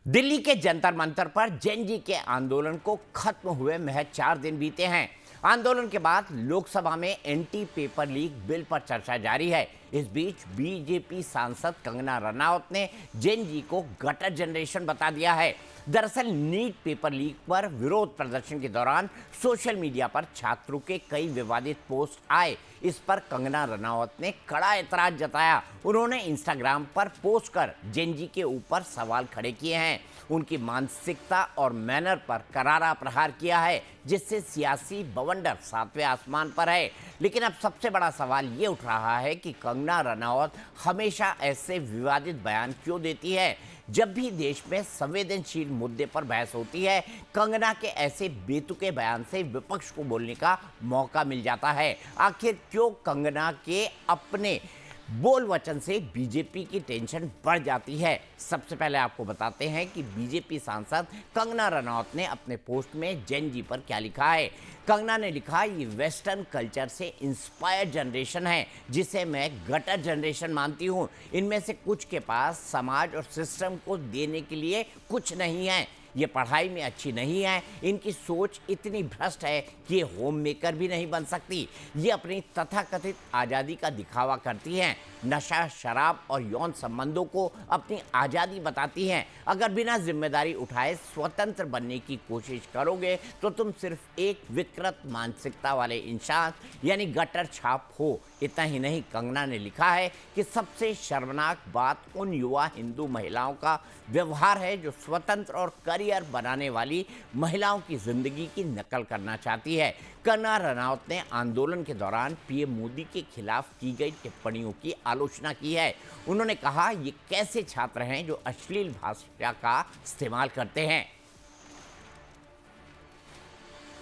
दिल्ली के जंतर मंतर पर जेन जी के आंदोलन को खत्म हुए महज 4 दिन बीते हैं। आंदोलन के बाद लोकसभा में एंटी पेपर लीक बिल पर चर्चा जारी है। इस बीच बीजेपी सांसद कंगना रनौत ने जेन जी को गटर जनरेशन बता दिया है। दरअसल नीट पेपर लीक पर विरोध प्रदर्शन के दौरान सोशल मीडिया पर छात्रों के कई विवादित पोस्ट आए। इस पर कंगना रनौत ने कड़ा एतराज जताया। उन्होंने इंस्टाग्राम पर पोस्ट कर जेन जी के ऊपर सवाल खड़े किए हैं। उनकी मानसिकता और मैनर पर करारा प्रहार किया है, जिससे सियासी बवंडर सातवें आसमान पर है। लेकिन अब सबसे बड़ा सवाल ये उठ रहा है कि कंगना रनौत हमेशा ऐसे विवादित बयान क्यों देती है। जब भी देश में संवेदनशील मुद्दे पर बहस होती है, कंगना के ऐसे बेतुके बयान से विपक्ष को बोलने का मौका मिल जाता है। आखिर क्यों कंगना के अपने बोल वचन से बीजेपी की टेंशन बढ़ जाती है? सबसे पहले आपको बताते हैं कि बीजेपी सांसद कंगना रनौत ने अपने पोस्ट में जेन जी पर क्या लिखा है। कंगना ने लिखा, ये वेस्टर्न कल्चर से इंस्पायर्ड जनरेशन है, जिसे मैं गटर जनरेशन मानती हूँ। इनमें से कुछ के पास समाज और सिस्टम को देने के लिए कुछ नहीं है। ये पढ़ाई में अच्छी नहीं है। इनकी सोच इतनी भ्रष्ट है कि ये होम मेकर भी नहीं बन सकती। ये अपनी तथाकथित आज़ादी का दिखावा करती हैं। नशा, शराब और यौन संबंधों को अपनी आज़ादी बताती हैं। अगर बिना जिम्मेदारी उठाए स्वतंत्र बनने की कोशिश करोगे तो तुम सिर्फ एक विकृत मानसिकता वाले इंसान यानी गटर छाप हो। इतना ही नहीं, कंगना ने लिखा है कि सबसे शर्मनाक बात उन युवा हिंदू महिलाओं का व्यवहार है जो स्वतंत्र और करियर बनाने वाली महिलाओं की जिंदगी की नकल करना चाहती है। कंगना रनौत ने आंदोलन के दौरान पीएम मोदी के खिलाफ की गई टिप्पणियों की आलोचना की है। उन्होंने कहा, ये कैसे छात्र हैं जो अश्लील भाषा का इस्तेमाल करते हैं।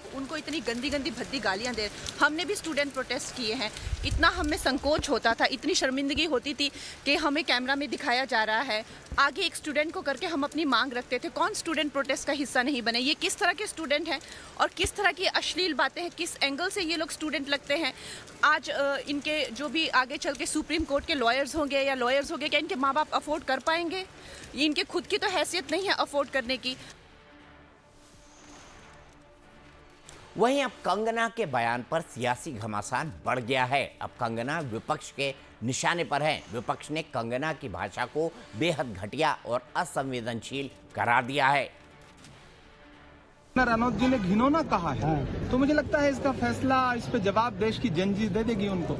उनको इतनी गंदी गंदी भद्दी गालियां दे। हमने भी स्टूडेंट प्रोटेस्ट किए हैं। इतना हमें संकोच होता था, इतनी शर्मिंदगी होती थी कि हमें कैमरा में दिखाया जा रहा है, आगे एक स्टूडेंट को करके हम अपनी मांग रखते थे। कौन स्टूडेंट प्रोटेस्ट का हिस्सा नहीं बने? ये किस तरह के स्टूडेंट हैं और किस तरह की अश्लील बातें हैं, किस एंगल से ये लोग स्टूडेंट लगते हैं। आज इनके जो भी आगे चल के सुप्रीम कोर्ट के लॉयर्स होंगे या लॉयर्स होंगे, क्या इनके माँ बाप अफोर्ड कर पाएंगे? इनके खुद की तो हैसियत नहीं है अफोर्ड करने की। वहीं अब कंगना के बयान पर सियासी घमासान बढ़ गया है। अब कंगना विपक्ष के निशाने पर है। विपक्ष ने कंगना की भाषा को बेहद घटिया और असंवेदनशील करार दिया है। रनौत जी ने घिनौना कहा है, तो मुझे लगता है इसका फैसला, इस पे जवाब देश की जनजी दे देगी उनको।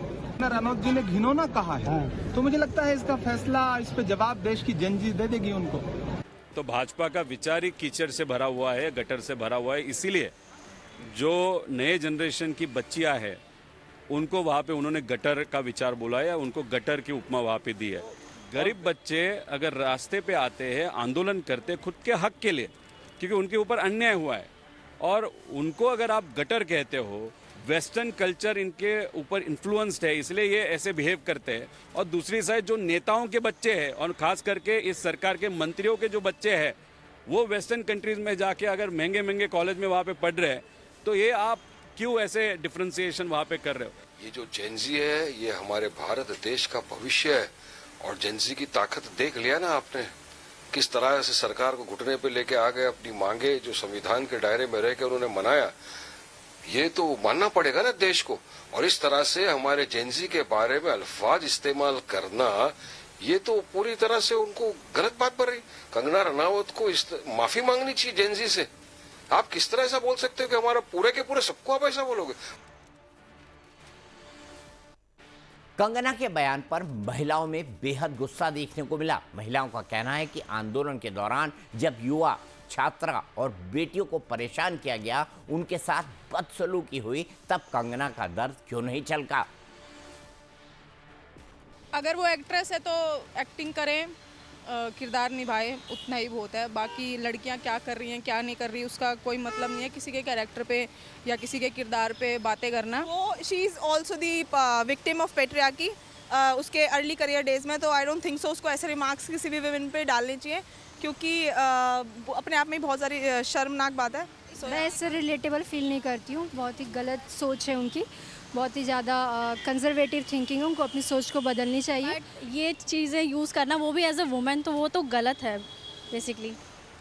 रनौत जी ने घिनौना कहा है, तो मुझे लगता है इसका फैसला, इस पे जवाब देश की जनजी दे देगी उनको। तो भाजपा का विचार ही कीचड़ से भरा हुआ है, गटर से भरा हुआ है। इसीलिए जो नए जनरेशन की बच्चियां हैं उनको वहाँ पे उन्होंने गटर का विचार बोला है, उनको गटर की उपमा वहाँ पे दी है। गरीब बच्चे अगर रास्ते पे आते हैं, आंदोलन करते खुद के हक के लिए, क्योंकि उनके ऊपर अन्याय हुआ है, और उनको अगर आप गटर कहते हो, वेस्टर्न कल्चर इनके ऊपर इन्फ्लुएंस्ड है, इसलिए ये ऐसे बिहेव करते हैं। और दूसरी साइड जो नेताओं के बच्चे हैं और खास करके इस सरकार के मंत्रियों के जो बच्चे हैं, वो वेस्टर्न कंट्रीज में जाके अगर महंगे महंगे कॉलेज में वहाँ पे पढ़ रहे हैं, तो ये आप क्यों ऐसे डिफरेंशिएशन वहाँ पे कर रहे हो? ये जो जेनजी है, ये हमारे भारत देश का भविष्य है। और जेनजी की ताकत देख लिया ना आपने, किस तरह से सरकार को घुटने पे लेके आ गए, अपनी मांगे जो संविधान के दायरे में रह के उन्होंने मनाया। ये तो मानना पड़ेगा ना देश को। और इस तरह से हमारे जेनजी के बारे में अल्फाज इस्तेमाल करना, ये तो पूरी तरह से उनको गलत बात पर रही। कंगना रनौत को माफी मांगनी चाहिए जेनजी से। आप किस तरह ऐसा बोल सकते हो कि हमारा पूरे के पूरे सबको आप ऐसा बोलोगे? कंगना के बयान पर महिलाओं में बेहद गुस्सा देखने को मिला। महिलाओं का कहना है कि आंदोलन के दौरान जब युवा, छात्रा और बेटियों को परेशान किया गया, उनके साथ बदसलूकी हुई, तब कंगना का दर्द क्यों नहीं छलका। अगर वो एक्ट्रेस है तो एक्टिंग करें, किरदार निभाए, उतना ही बहुत है। बाकी लड़कियां क्या कर रही हैं, क्या नहीं कर रही, उसका कोई मतलब नहीं है। किसी के कैरेक्टर पे या किसी के किरदार पे बातें करना। वो she is also the victim of patriarchy उसके अर्ली करियर डेज में। तो आई डोंट थिंक सो उसको ऐसे रिमार्क्स किसी भी विमेन पे डालने चाहिए, क्योंकि अपने आप में बहुत सारी शर्मनाक बात है। मैं इससे रिलेटेबल फील नहीं करती हूँ। बहुत ही गलत सोच है उनकी, बहुत ही ज़्यादा कंजर्वेटिव थिंकिंग है। उनको अपनी सोच को बदलनी चाहिए। ये चीज़ें यूज़ करना, वो भी एज अ वुमेन, तो वो तो गलत है बेसिकली।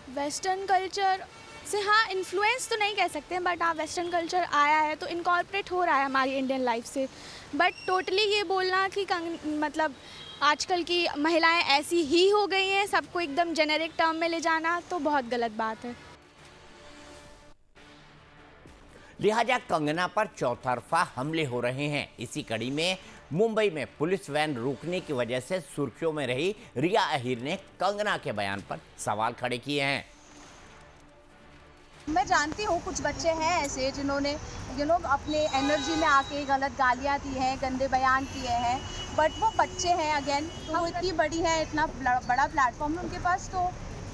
वेस्टर्न कल्चर से हाँ इन्फ्लुएंस तो नहीं कह सकते हैं, बट हाँ वेस्टर्न कल्चर आया है तो इनकॉर्पोरेट हो रहा है हमारी इंडियन लाइफ से। बट टोटली ये बोलना कि मतलब आजकल की महिलाएं ऐसी ही हो गई हैं, सबको एकदम जेनेरिक टर्म में ले जाना तो बहुत गलत बात है। लिहाजा कंगना पर चौतरफा हमले हो रहे हैं। इसी कड़ी में मुंबई में पुलिस वैन रोकने की वजह से सुर्खियों में रही रिया अहीर ने कंगना के बयान पर सवाल खड़े किए हैं। मैं जानती हूँ कुछ बच्चे हैं ऐसे जिन्होंने अपने एनर्जी में आके गलत गालियाँ दी हैं, गंदे बयान किए हैं, बट वो बच्चे हैं अगेन, तो वो इतनी बड़ी है, इतना बड़ा प्लेटफॉर्म है उनके पास, तो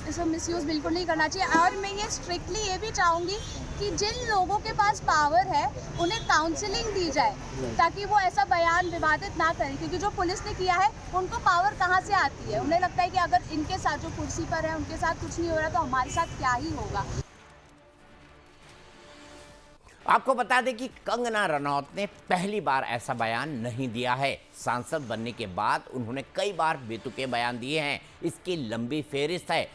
इसका मिसयूज़ बिल्कुल नहीं करना चाहिए। और मैं ये स्ट्रिक्टली ये भी चाहूँगी कि जिन लोगों के पास पावर है उन्हें काउंसलिंग दी जाए ताकि वो ऐसा बयान विवादित ना करें, क्योंकि जो पुलिस ने किया है उनको पावर कहाँ से आती है? उन्हें लगता है कि अगर इनके साथ जो कुर्सी पर है उनके साथ कुछ नहीं हो रहा तो हमारे साथ क्या ही होगा। आपको बता दें कि कंगना रनौत ने पहली बार ऐसा बयान नहीं दिया है। सांसद बनने के बाद उन्होंने कई बार बेतुके बयान दिए हैं। इसकी लंबी फेहरिस्त है।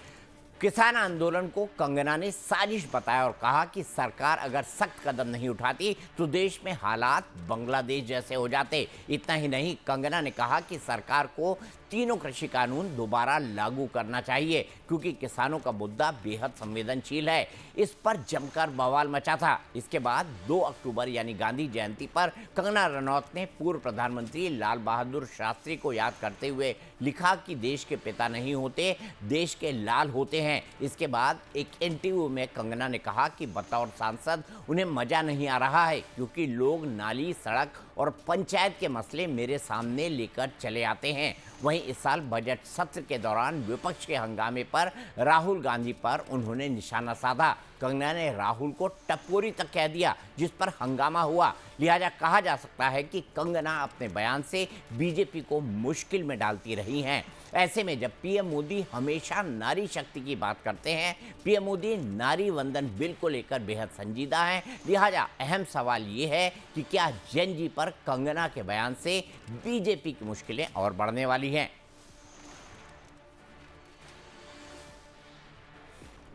किसान आंदोलन को कंगना ने साजिश बताया और कहा कि सरकार अगर सख्त कदम नहीं उठाती तो देश में हालात बांग्लादेश जैसे हो जाते। इतना ही नहीं, कंगना ने कहा कि सरकार को तीनों कृषि कानून दोबारा लागू करना चाहिए क्योंकि किसानों का मुद्दा बेहद संवेदनशील है। इस पर जमकर बवाल मचा था। इसके बाद 2 अक्टूबर यानी गांधी जयंती पर कंगना रनौत ने पूर्व प्रधानमंत्री लाल बहादुर शास्त्री को याद करते हुए लिखा कि देश के पिता नहीं होते, देश के लाल होते हैं। इसके बाद एक इंटरव्यू में कंगना ने कहा कि बतौर सांसद उन्हें मजा नहीं आ रहा है क्योंकि लोग नाली, सड़क और पंचायत के मसले मेरे सामने लेकर चले आते हैं। वहीं इस साल बजट सत्र के दौरान विपक्ष के हंगामे पर राहुल गांधी पर उन्होंने निशाना साधा। कंगना ने राहुल को टपोरी तक कह दिया, जिस पर हंगामा हुआ। लिहाजा कहा जा सकता है कि कंगना अपने बयान से बीजेपी को मुश्किल में डालती रही हैं। ऐसे में जब पीएम मोदी हमेशा नारी शक्ति की बात करते हैं, पीएम मोदी नारी वंदन बिल को लेकर बेहद संजीदा हैं। लिहाजा अहम सवाल ये है कि क्या जेन जी पर कंगना के बयान से बीजेपी की मुश्किलें और बढ़ने वाली हैं।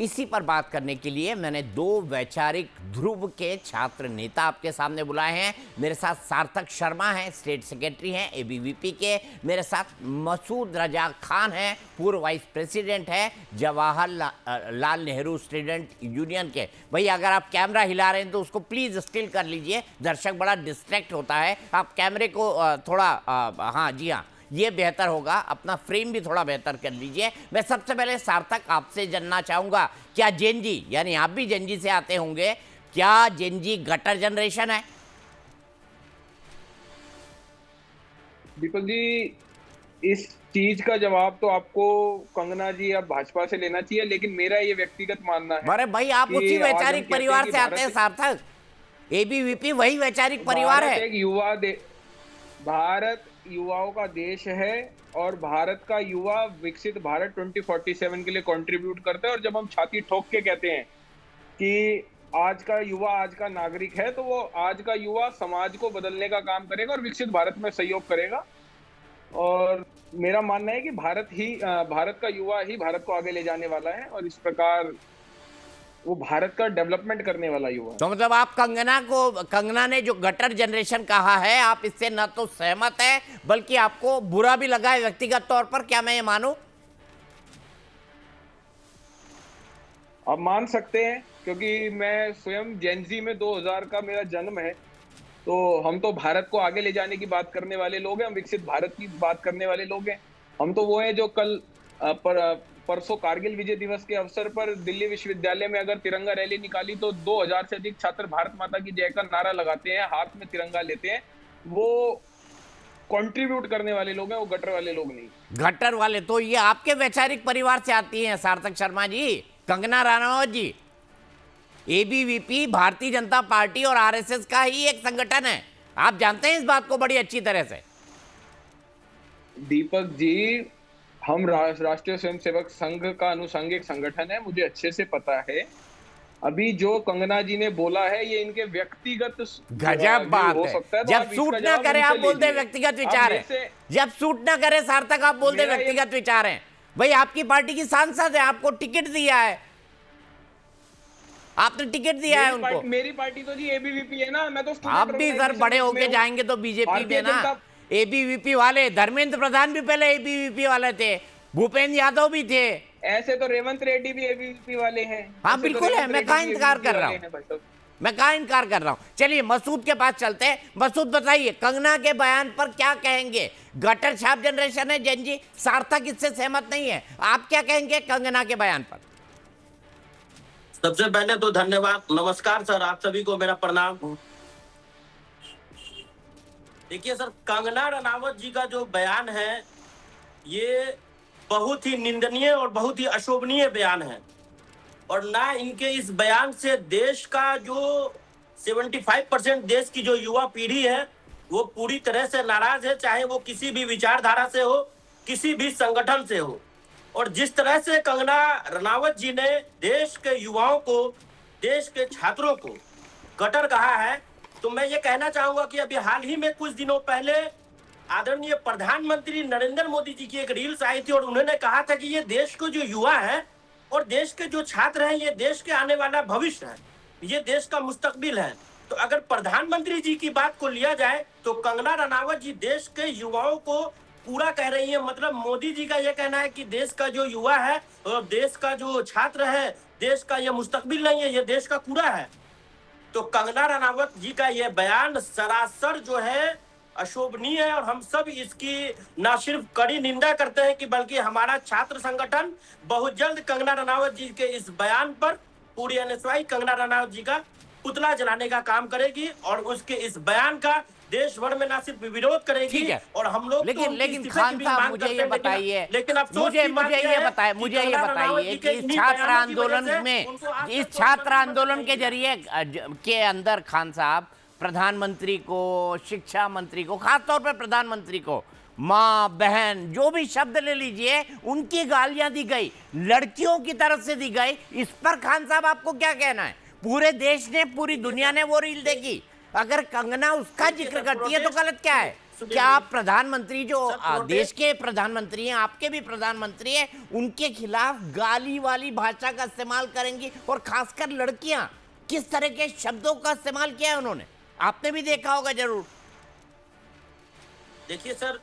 इसी पर बात करने के लिए मैंने 2 वैचारिक ध्रुव के छात्र नेता आपके सामने बुलाए हैं। मेरे साथ सार्थक शर्मा हैं, स्टेट सेक्रेटरी हैं एबीवीपी के। मेरे साथ मसूद रजा खान हैं, पूर्व वाइस प्रेसिडेंट हैं जवाहरलाल नेहरू स्टूडेंट यूनियन के। भैया अगर आप कैमरा हिला रहे हैं तो उसको प्लीज़ स्टिल कर लीजिए, दर्शक बड़ा डिस्ट्रैक्ट होता है। आप कैमरे को थोड़ा हाँ जी हाँ, ये बेहतर होगा, अपना फ्रेम भी थोड़ा बेहतर कर लीजिए। मैं सबसे पहले सार्थक आपसे जानना चाहूँगा, क्या जेन जी, यानी आप भी जेन जी से आते होंगे, क्या जेन जी गटर जनरेशन है? दीपक जी, इस चीज का जवाब तो आपको कंगना जी या भाजपा से लेना चाहिए, लेकिन मेरा ये व्यक्तिगत मानना है। अरे भाई आप उसी वैचारिक परिवार से आते हैं सार्थक, एबीवीपी वही वैचारिक परिवार है। भारत युवाओं का देश है और भारत का युवा विकसित भारत 2047 के लिए कंट्रीब्यूट करता है। और जब हम छाती ठोक के कहते हैं कि आज का युवा आज का नागरिक है, तो वो आज का युवा समाज को बदलने का काम करेगा और विकसित भारत में सहयोग करेगा। और मेरा मानना है कि भारत का युवा ही भारत को आगे ले जाने वाला है और इस प्रकार वो भारत का डेवलपमेंट करने वाला युवा। तो मतलब आप कंगना ने जो गटर जनरेशन कहा है, आप इससे न तो सहमत है बल्कि आपको बुरा भी लगा है व्यक्तिगत तौर पर, क्या मैं ये मानूं? आप मान सकते हैं, क्योंकि मैं स्वयं जेनजी में 2000 का मेरा जन्म है, तो हम तो भारत को आगे ले जाने की बात करने वाले लोग हैं, हम विकसित भारत की बात करने वाले लोग हैं। हम तो वो हैं जो कल परसों कारगिल विजय दिवस के अवसर पर दिल्ली विश्वविद्यालय में अगर तिरंगा रैली निकाली तो 2000 से अधिक छात्र भारत माता की जय का नारा लगाते हैं, हाथ में तिरंगा लेते हैं। वो कंट्रीब्यूट करने वाले लोग हैं, वो गटर वाले लोग नहीं। गटर वाले तो ये आपके वैचारिक परिवार से आती हैं सार्थक शर्मा जी, कंगना रनौत जी। एबीवीपी भारतीय जनता पार्टी और आरएसएस का ही एक संगठन है, आप जानते हैं इस बात को बड़ी अच्छी तरह से। दीपक जी, हम राष्ट्रीय स्वयंसेवक संघ का अनुषंगिक संगठन है, मुझे अच्छे से पता है। अभी जो कंगना जी ने बोला है ये इनके व्यक्तिगत गजब बात हो है। सकता है। जब सूट ना करे आप बोलते हैं व्यक्तिगत विचार है, जब सूट ना करे सार्थक आप बोलते हैं व्यक्तिगत विचार है। भाई आपकी पार्टी की सांसद है, आपको टिकट दिया है, आपने टिकट दिया है उनको। मेरी पार्टी तो जी एबीवीपी है ना, मैं तो student आप भी सर organization बड़े में होके हूँ। जाएंगे तो बीजेपी भारतीय में ना। जनता- एबीवीपी वाले धर्मेंद्र प्रधान भी पहले एबीवीपी वाले थे, भूपेंद्र यादव भी थे। ऐसे तो रेवंत रेड्डी भी एबीवीपी वाले हैं। हाँ, ऐसे तो बिल्कुल है, रेवंत मैं रेड्डी कहाँ भी इंतजार ABVP कर रहा वाले हूँ। हैं भाई साहब। मैं कहाँ इनकार कर रहा हूँ। चलिए मसूद के पास चलते हैं। मसूद बताइए, कंगना के बयान पर क्या कहेंगे? गटर छाप जनरेशन है जंजी, सार्थक इससे सहमत नहीं है, आप क्या कहेंगे कंगना के बयान पर? सबसे पहले तो धन्यवाद, नमस्कार सर, आप सभी को मेरा प्रणाम। देखिए सर, कंगना रनावत जी का जो बयान है ये बहुत ही निंदनीय और बहुत ही अशोभनीय बयान है, और ना इनके इस बयान से देश का जो 75% देश की जो युवा पीढ़ी है वो पूरी तरह से नाराज है, चाहे वो किसी भी विचारधारा से हो, किसी भी संगठन से हो। और जिस तरह से कंगना रनावत जी ने देश के युवाओं को, देश के छात्रों को गटर कहा है, तो मैं ये कहना चाहूंगा कि अभी हाल ही में कुछ दिनों पहले आदरणीय प्रधानमंत्री नरेंद्र मोदी जी की एक रील्स आई थी और उन्होंने कहा था कि ये देश को जो युवा है और देश के जो छात्र हैं ये देश के आने वाला भविष्य है, ये देश का मुस्तकबिल है। तो अगर प्रधानमंत्री जी की बात को लिया जाए तो कंगना रनावत जी देश के युवाओं को पूरा कह रही है। मतलब मोदी जी का यह कहना है कि देश का जो युवा है और देश का जो छात्र है, देश का ये मुस्तकबिल नहीं है, ये देश का कूड़ा है। तो कंगना रनावत जी का यह बयान सरासर जो है अशोभनीय है, और हम सब इसकी न सिर्फ कड़ी निंदा करते हैं कि बल्कि हमारा छात्र संगठन बहुत जल्द कंगना रनावत जी के इस बयान पर पूरी एनएसवाई कंगना रनावत जी का पुतला जलाने का काम करेगी और उसके इस बयान का देश भर में ना सिर्फ विरोध करेगी। ठीक है, और हम लोग लेकिन खान साहब मुझे ये बताइए, मुझे ये बताइए कि इस छात्र आंदोलन में, इस छात्र आंदोलन के जरिए के अंदर खान साहब प्रधानमंत्री को, शिक्षा मंत्री को, खासतौर पर प्रधानमंत्री को माँ बहन जो भी शब्द ले लीजिए उनकी गालियां दी गई, लड़कियों की तरफ से दी गई। इस पर खान साहब आपको क्या कहना है? पूरे देश ने, पूरी दुनिया ने वो रील देखी, अगर कंगना उसका जिक्र करती है तो गलत क्या है? क्या आप प्रधानमंत्री जो देश के प्रधानमंत्री हैं, आपके भी प्रधानमंत्री हैं, उनके खिलाफ गाली वाली भाषा का इस्तेमाल करेंगी? और खासकर लड़कियां, किस तरह के शब्दों का इस्तेमाल किया है उन्होंने, आपने भी देखा होगा जरूर। देखिए सर,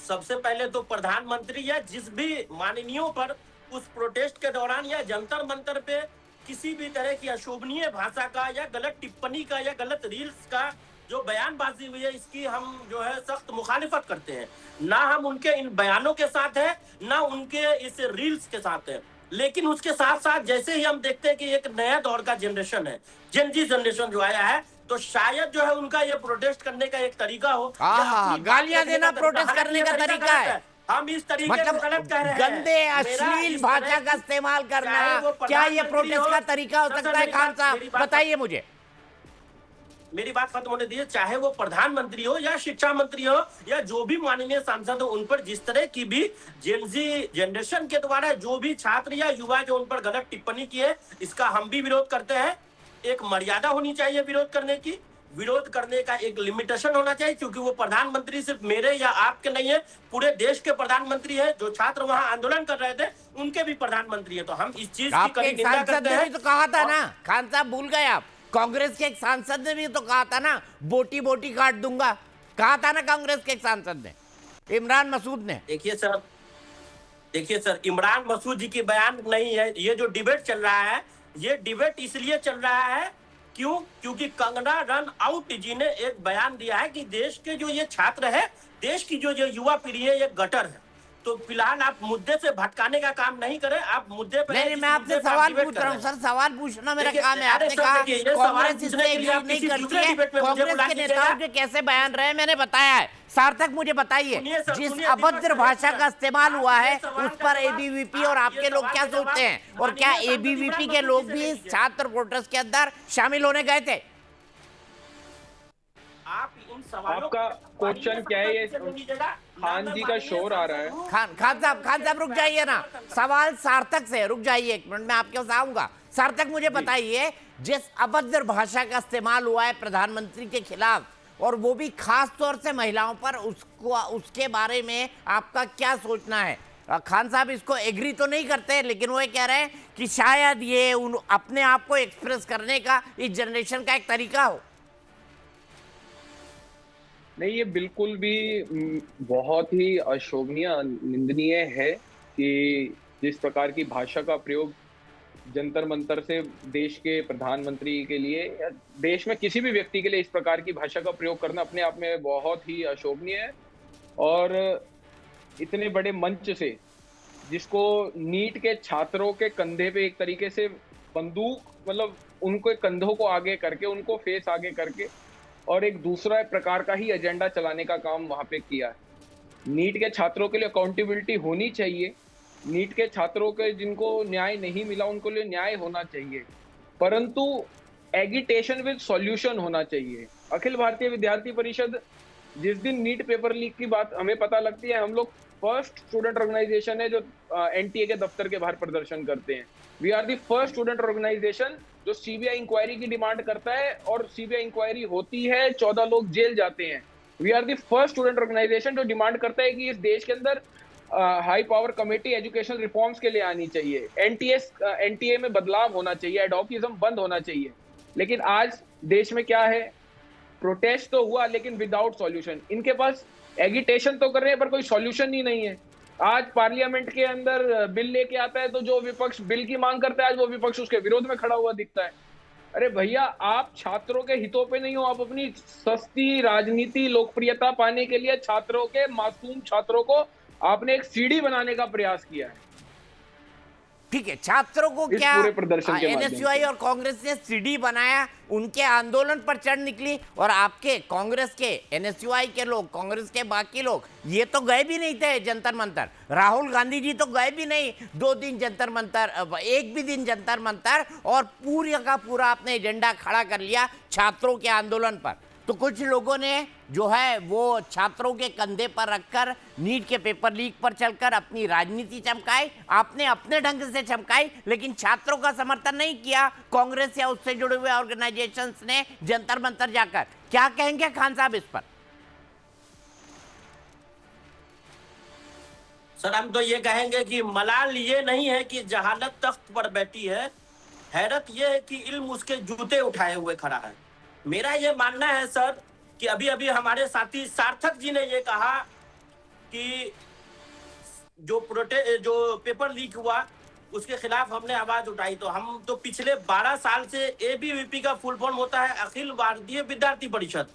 सबसे पहले तो प्रधानमंत्री या जिस भी माननीयों पर उस प्रोटेस्ट के दौरान या जंतर मंतर पे किसी भी तरह की अशोभनीय भाषा का या गलत टिप्पणी का या गलत रील्स का जो बयानबाजी हुई है, इसकी हम जो है सख्त मुखालिफत करते हैं। ना हम उनके इन बयानों के साथ हैं, ना उनके इस रील्स के साथ हैं। लेकिन उसके साथ साथ जैसे ही हम देखते हैं कि एक नया दौर का जनरेशन है, जेनजी जनरेशन जो आया है, तो शायद जो है उनका ये प्रोटेस्ट करने का एक तरीका हो, गालियां देना प्रोटेस्ट करने का तरीका है। हम इस तरीके मतलब को गलत कह रहे हैं। गंदे अश्लील भाषा का इस्तेमाल करना, क्या ये प्रोटेस्ट का तरीका हो सकता है? खान साहब बताइए मुझे। मेरी बात खत्म होने दीजिए। चाहे वो प्रधानमंत्री हो या शिक्षा मंत्री हो या जो भी माननीय सांसद हो, उन पर जिस तरह की भी जेनजी जनरेशन के द्वारा जो भी छात्र या युवा जो उन पर गलत टिप्पणी की है, इसका हम भी विरोध करते हैं। एक मर्यादा होनी चाहिए विरोध करने की, विरोध करने का एक लिमिटेशन होना चाहिए, क्योंकि वो प्रधानमंत्री सिर्फ मेरे या आपके नहीं है, पूरे देश के प्रधानमंत्री है। जो छात्र वहां आंदोलन कर रहे थे उनके भी प्रधानमंत्री है। तो हम इस चीज की कड़ी निंदा करते हैं। तो कहा था ना खान साहब, भूल गए आप, कांग्रेस के एक सांसद ने भी तो कहा था ना, बोटी बोटी काट दूंगा, कहा था ना कांग्रेस के एक सांसद ने, इमरान मसूद ने। देखिए सर, इमरान मसूद जी की बयान नहीं है। ये जो डिबेट चल रहा है, ये डिबेट इसलिए चल रहा है क्योंकि कंगना रन आउट जी ने एक बयान दिया है कि देश के जो ये छात्र है, देश की जो युवा पीढ़ी है, ये गटर है। तो फिलहाल आप मुद्दे से भटकाने का काम नहीं करें, आप मुद्दे पर नहीं, मैं आपसे सवाल पूछ रहा हूँ सर, सवाल पूछना मेरा काम है। आपने कहा कांग्रेस इससे एग्री नहीं करती है, कांग्रेस के नेताओं के कैसे बयान रहे मैंने बताया है। सार्थक मुझे बताइए, जिस अभद्र भाषा का इस्तेमाल हुआ है उस पर एबीवीपी और आपके लोग क्या सोचते हैं? और क्या एबीवीपी के लोग भी इस छात्र प्रोटेस्ट के अंदर शामिल होने गए थे? आपका क्वेश्चन क्या है? ये खान जी का शोर आ रहा है। खान साहब रुक जाइए ना, सवाल सार्थक से, रुक जाइए एक मिनट, मैं आपके पास आऊंगा। सार्थक मुझे बताइए, जिस अभद्र भाषा का इस्तेमाल हुआ है प्रधानमंत्री के खिलाफ, और वो भी खास तौर से महिलाओं पर, उसके बारे में आपका क्या सोचना है? खान साहब इसको एग्री तो नहीं करते, लेकिन वो ये कह रहे हैं कि शायद ये अपने आप को एक्सप्रेस करने का इस जनरेशन का एक तरीका हो। नहीं, ये बिल्कुल भी बहुत ही अशोभनीय, निंदनीय है कि जिस प्रकार की भाषा का प्रयोग जंतर मंतर से देश के प्रधानमंत्री के लिए या देश में किसी भी व्यक्ति के लिए इस प्रकार की भाषा का प्रयोग करना अपने आप में बहुत ही अशोभनीय है। और इतने बड़े मंच से, जिसको नीट के छात्रों के कंधे पे एक तरीके से बंदूक, मतलब उनको कंधों को आगे करके, उनको फेस आगे करके और एक दूसरा प्रकार का ही एजेंडा चलाने का काम वहां पे किया है। नीट के छात्रों के लिए अकाउंटेबिलिटी होनी चाहिए, नीट के छात्रों के जिनको न्याय नहीं मिला उनको लिए न्याय होना चाहिए, परंतु एगिटेशन विद सॉल्यूशन होना चाहिए। अखिल भारतीय विद्यार्थी परिषद, जिस दिन नीट पेपर लीक की बात हमें पता लगती है, हम लोग फर्स्ट स्टूडेंट ऑर्गेनाइजेशन है जो एनटीए के दफ्तर के बाहर प्रदर्शन करते हैं। We are the first student organisation जो सीबीआई इंक्वायरी की डिमांड करता है और सीबीआई इंक्वायरी होती है, 14 लोग जेल जाते हैं। We are the first student organisation जो डिमांड करता है कि इस देश के अंदर high power committee education reforms के लिए आनी चाहिए, एनटीए में बदलाव होना चाहिए, एडॉकिज्म बंद होना चाहिए। लेकिन आज देश में क्या है, प्रोटेस्ट तो हुआ लेकिन विदाउट सॉल्यूशन। इनके पास एगिटेशन तो कर रहे हैं पर कोई सॉल्यूशन ही नहीं है। आज पार्लियामेंट के अंदर बिल लेके आता है तो जो विपक्ष बिल की मांग करता है, आज वो विपक्ष उसके विरोध में खड़ा हुआ दिखता है। अरे भैया, आप छात्रों के हितों पे नहीं हो, आप अपनी सस्ती राजनीति, लोकप्रियता पाने के लिए छात्रों के, मासूम छात्रों को आपने एक सीढ़ी बनाने का प्रयास किया है। ठीक है, छात्रों को क्या एनएसयूआई और कांग्रेस ने सीढ़ी बनाया, उनके आंदोलन पर चढ़ निकली, और आपके कांग्रेस के, एनएसयूआई के लोग, कांग्रेस के बाकी लोग ये तो गए भी नहीं थे जंतर मंतर। राहुल गांधी जी तो गए भी नहीं 2 दिन जंतर मंतर, 1 भी दिन जंतर मंतर, और पूरा का पूरा अपने एजेंडा खड़ा कर लिया छात्रों के आंदोलन पर। तो कुछ लोगों ने जो है वो छात्रों के कंधे पर रखकर नीट के पेपर लीक पर चलकर अपनी राजनीति चमकाई, आपने अपने ढंग से चमकाई, लेकिन छात्रों का समर्थन नहीं किया कांग्रेस या उससे जुड़े हुए ऑर्गेनाइजेशंस ने जंतर मंतर जाकर। क्या कहेंगे खान साहब इस पर? सर, हम तो ये कहेंगे कि मलाल ये नहीं है कि जहालत तख्त पर बैठी है, हैरत ये है कि इल्म उसके जूते उठाए हुए खड़ा है। मेरा ये मानना है सर कि अभी अभी हमारे साथी सार्थक जी ने ये कहा कि जो पेपर लीक हुआ उसके खिलाफ हमने आवाज उठाई। तो हम तो पिछले 12 साल से एबीवीपी का फुल फॉर्म होता है अखिल भारतीय विद्यार्थी परिषद,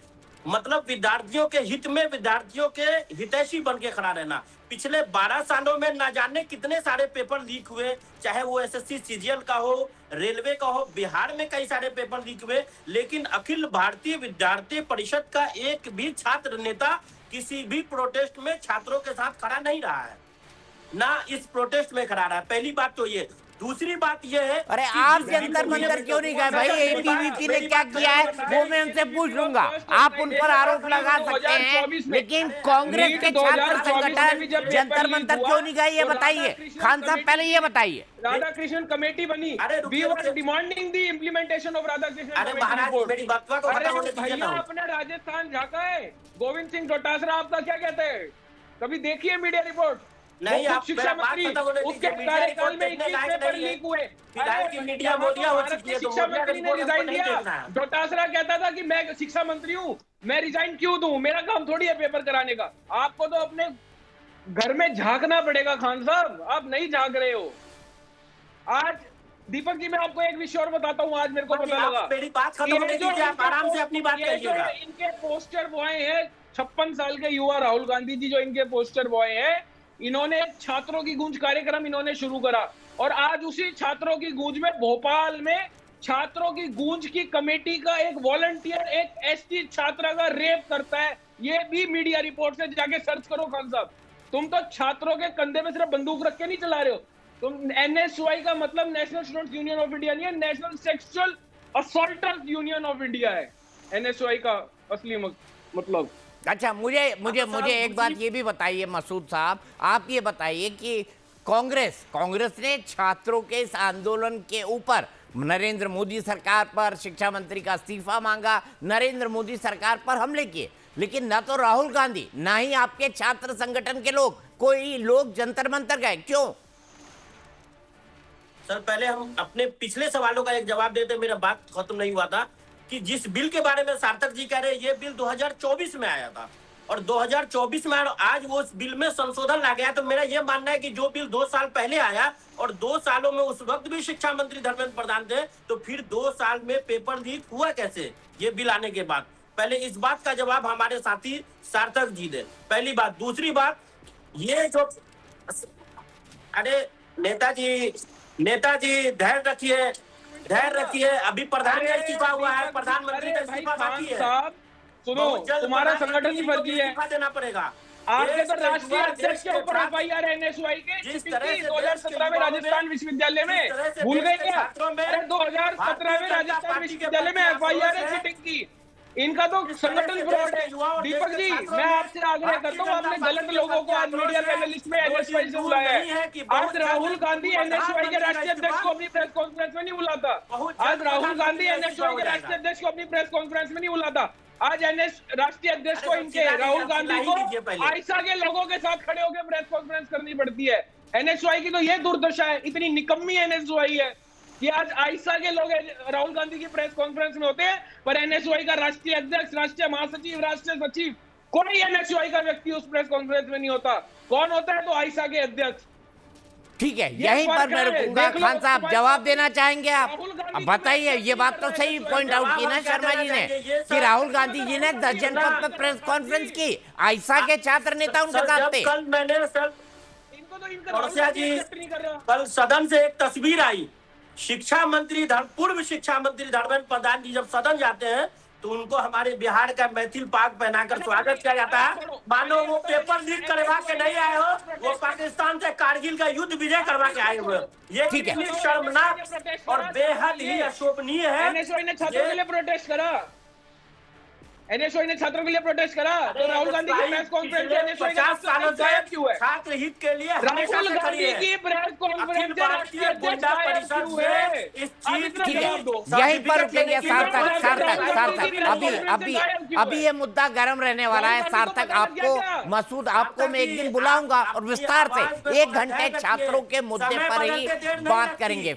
मतलब विद्यार्थियों के हित में, विद्यार्थियों के हितैषी बन के खड़ा रहना। पिछले 12 सालों में ना जाने कितने सारे पेपर लीक हुए, चाहे वो एसएससी सीजीएल का हो, रेलवे का हो, बिहार में कई सारे पेपर लीक हुए, लेकिन अखिल भारतीय विद्यार्थी परिषद का एक भी छात्र नेता किसी भी प्रोटेस्ट में छात्रों के साथ खड़ा नहीं रहा है, ना इस प्रोटेस्ट में खड़ा रहा है। पहली बात तो ये। दूसरी बात यह है, अरे आप जंतर मंतर क्यों नहीं गए भाई? एबीवीपी ने क्या किया है वो मैं उनसे पूछ लूंगा। आप उन पर आरोप लगा सकते हैं, लेकिन कांग्रेस के छात्र संगठन जंतर मंतर क्यों नहीं गए, ये बताइए खान साहब, पहले ये बताइए। राधा कृष्ण कमेटी बनी, we were demanding the implementation of Radha Krishna. अरे महाराज, मेरी बात को खत्म होने दीजिए ना। अपने राजस्थान झाका है, गोविंद सिंह डोटासरा आपका क्या कहते हैं? कभी देखिए मीडिया रिपोर्ट? नहीं, आप शिक्षा मंत्री, उसके कार्यकाल में 21 पेपर लीक हुए। मीडिया मोदिया हो चुकी है, शिक्षा मंत्री ने रिजाइन दिया। डोटासरा कहता था कि मैं शिक्षा मंत्री हूँ, मैं रिजाइन क्यों दूं, मेरा काम थोड़ी है पेपर कराने का। आपको तो अपने घर में झांकना पड़ेगा खान साहब, आप नहीं झांक रहे हो। आज दीपक जी, मैं आपको एक विषय और बताता हूँ, आज मेरे को पता लगा। मेरी बात खत्म होने दीजिए, आप आराम से अपनी बात करिएगा। इनके पोस्टर बॉय हैं 56 साल के युवा राहुल गांधी जी, जो इनके पोस्टर बॉय हैं, इन्होंने छात्रों की गूंज कार्यक्रम इन्होंने शुरू करा, और आज उसी छात्रों की गूंज में भोपाल में छात्रों की गूंज की कमेटी का एक वॉलंटियर एक एसटी छात्रा का रेप करता है। ये भी मीडिया रिपोर्ट से जाके सर्च करो खान साहब। तुम तो छात्रों के कंधे में सिर्फ बंदूक रख के नहीं चला रहे हो, तुम एनएसयूआई का मतलब national students union of India नहीं है, national sexual assaulters union of India है एनएसयूआई का असली मतलब। अच्छा, मुझे एक बात ये भी बताइए मसूद साहब, आप ये बताइए कि कांग्रेस ने छात्रों के इस आंदोलन के ऊपर नरेंद्र मोदी सरकार पर शिक्षा मंत्री का इस्तीफा मांगा, नरेंद्र मोदी सरकार पर हमले किए, लेकिन ना तो राहुल गांधी ना ही आपके छात्र संगठन के लोग कोई लोग जंतर मंतर गए, क्यों? सर पहले हम अपने पिछले सवालों का एक जवाब देते, मेरा बात खत्म नहीं हुआ था कि जिस बिल के बारे में सार्थक जी कह रहे हैं, ये बिल 2024 में आया था और 2024 में आज वो उस बिल में संशोधन ला गया। तो मेरा ये मानना है कि जो बिल 2 साल पहले आया और 2 सालों में उस वक्त भी शिक्षा मंत्री धर्मेंद्र प्रधान थे, तो फिर 2 साल में पेपर लीक हुआ कैसे ये बिल आने के बाद? पहले इस बात का जवाब हमारे साथी सार्थक जी दे, पहली बात। दूसरी बात, ये जो अरे नेताजी धैर्य रखिए, अभी प्रधान का इस्तीफा हुआ है, प्रधानमंत्री का इस्तीफा बाकी है। सुनो, तुम्हारा संगठन की फर्जी है, इस्तीफा देना पड़ेगा। आपके तो राष्ट्रीय अध्यक्ष के ऊपर एफआईआर है एनएसयूआई के, जिस तरह से 2017 में राजस्थान विश्वविद्यालय में, भूल गए क्या? अरे 2017 में राजस्थान विश्वविद्यालय में एफआईआर है चीटिंग की। इनका तो संगठन फ्रॉड है। दीपक जी, मैं आपसे आग्रह करता हूँ, आपने गलत लोगों को आज मीडिया पैनलिस्ट में एनएसयूआई से बुलाया है। आज राहुल गांधी एनएसयूआई के राष्ट्रीय अध्यक्ष को अपनी प्रेस कॉन्फ्रेंस में नहीं बुलाता। आज राहुल गांधी एनएसयूआई के राष्ट्रीय अध्यक्ष को अपनी प्रेस कॉन्फ्रेंस में नहीं बुलाता। आज एनएस राष्ट्रीय अध्यक्ष को, इनके राहुल गांधी को आयशा के लोगों के साथ खड़े होकर प्रेस कॉन्फ्रेंस करनी पड़ती है। एनएसयूआई की तो ये दुर्दशा है, इतनी निकम्मी एनएसयूआई है कि आज आयशा के लोग राहुल गांधी की प्रेस कॉन्फ्रेंस में होते हैं, पर एनएसयूआई का राष्ट्रीय अध्यक्ष, राष्ट्रीय महासचिव, राष्ट्रीय सचिव, कोई एनएसयूआई का व्यक्ति उस प्रेस कॉन्फ्रेंस में नहीं होता। कौन होता है? तो आयशा के अध्यक्ष। ठीक है, यहीं पर मैं रुकूंगा। खान साहब जवाब देना चाहेंगे आप? अब बताइए, ये बात तो सही पॉइंट आउट की ना शर्मा जी ने कि राहुल गांधी जी ने 10 जनपद पर प्रेस कॉन्फ्रेंस की, आयशा के छात्र नेता उनके साथ थे। कल मैंने सर कल सदन से एक तस्वीर आई, पूर्व शिक्षा मंत्री धर्मेंद्र प्रधान जी जब सदन जाते हैं तो उनको हमारे बिहार का मैथिल पाग पहनाकर स्वागत किया जाता है, मानो वो पेपर लीक करवा के नहीं आए हो, वो पाकिस्तान से कारगिल का युद्ध विजय करवा के आए हुए। ये कितनी शर्मनाक और बेहद ही अशोभनीय है। एनएसयूआई ने छात्रों के लिए प्रोटेस्ट करा, एनएसयूआई ने छात्रों के लिए प्रोटेस्ट करा, तो राहुल गांधी की प्रेस कॉन्फ्रेंस 50 सालों से क्यों है? छात्र हित के लिए राहुल गांधी की प्रेस कॉन्फ्रेंस भारतीय गुंडा परिषद से इस चीज ठीक है, यहीं पर रुकेंगे। सार्थक अभी ये मुद्दा गर्म रहने वाला है। सार्थक आपको, मसूद आपको मैं एक दिन बुलाऊंगा और विस्तार से 1 घंटे छात्रों के मुद्दे पर ही बात करेंगे।